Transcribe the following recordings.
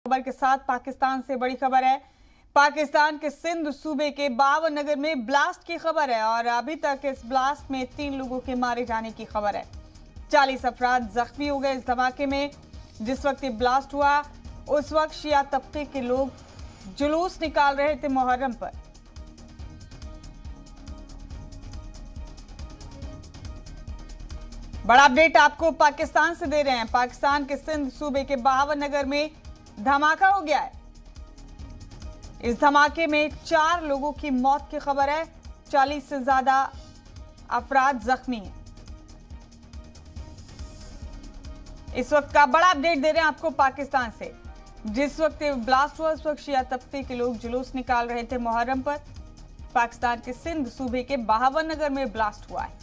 खबर के साथ पाकिस्तान से बड़ी खबर है। पाकिस्तान के सिंध सूबे के बावन नगर में ब्लास्ट की खबर है और अभी तक इस ब्लास्ट में 3 लोगों के मारे जाने की खबर है। 40 अफराद जख्मी हो गए इस धमाके में। जिस वक्त ये ब्लास्ट हुआ उस वक्त शिया तबके के लोग जुलूस निकाल रहे थे मुहर्रम पर। बड़ा अपडेट आपको पाकिस्तान से दे रहे हैं। पाकिस्तान के सिंध सूबे के 52 नगर में धमाका हो गया है। इस धमाके में 4 लोगों की मौत की खबर है। 40 से ज्यादा अफराद जख्मी हैं। इस वक्त का बड़ा अपडेट दे रहे हैं आपको पाकिस्तान से। जिस वक्त ब्लास्ट हुआ उस वक्त शिया तबके के लोग जुलूस निकाल रहे थे मुहर्रम पर। पाकिस्तान के सिंध सूबे के 52 नगर में ब्लास्ट हुआ है।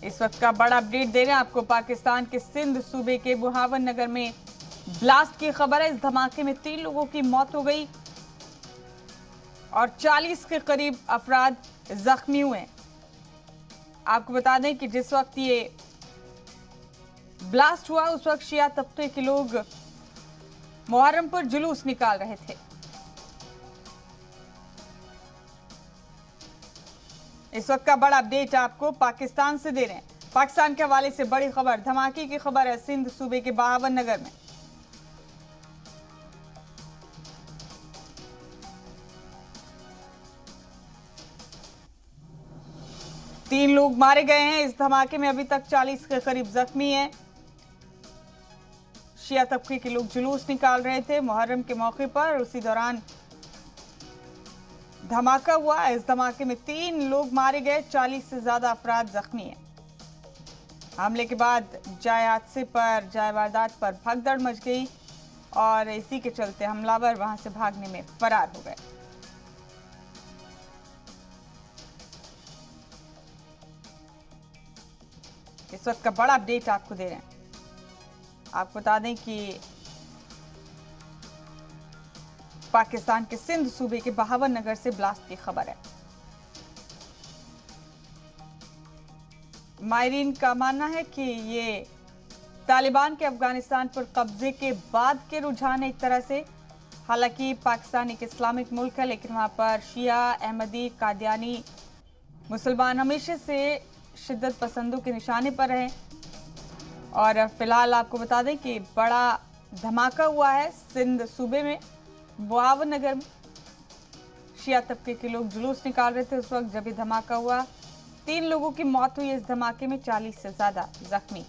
इस वक्त का बड़ा अपडेट दे रहे हैं आपको पाकिस्तान के सिंध सूबे के 52 नगर में ब्लास्ट की खबर है। इस धमाके में 3 लोगों की मौत हो गई और 40 के करीब अफराद जख्मी हुए हैं। आपको बता दें कि जिस वक्त ये ब्लास्ट हुआ उस वक्त शिया तबके के लोग मुहर्रम पर जुलूस निकाल रहे थे। इस वक्त का बड़ा अपडेट आपको पाकिस्तान से दे रहे हैं। पाकिस्तान के हवाले से बड़ी खबर, धमाके की खबर है सिंध सूबे के 52 नगर में। तीन लोग मारे गए हैं इस धमाके में। अभी तक 40 के करीब जख्मी हैं। शिया तबके के लोग जुलूस निकाल रहे थे मुहर्रम के मौके पर। उसी दौरान धमाका हुआ। इस धमाके में 3 लोग मारे गए, 40 से ज्यादा अफराद जख्मी हैं। हमले के बाद जाय वारदात पर भगदड़ मच गई और इसी के चलते हमलावर वहां से भागने में फरार हो गए। इस वक्त का बड़ा अपडेट आपको दे रहे हैं। आपको बता दें कि पाकिस्तान के सिंध सूबे के 52 नगर से ब्लास्ट की खबर है। माहिरीन का मानना है कि ये तालिबान के अफगानिस्तान पर कब्जे के बाद के रुझान है एक तरह से। हालांकि पाकिस्तान एक इस्लामिक मुल्क है लेकिन वहां पर शिया, अहमदी, कादियानी मुसलमान हमेशा से शिद्दत पसंदों के निशाने पर रहे। और फिलहाल आपको बता दें कि बड़ा धमाका हुआ है सिंध सूबे में 52 नगर में। शिया तबके के लोग जुलूस निकाल रहे थे उस वक्त जब ये धमाका हुआ। 3 लोगों की मौत हुई इस धमाके में, 40 से ज्यादा जख्मी।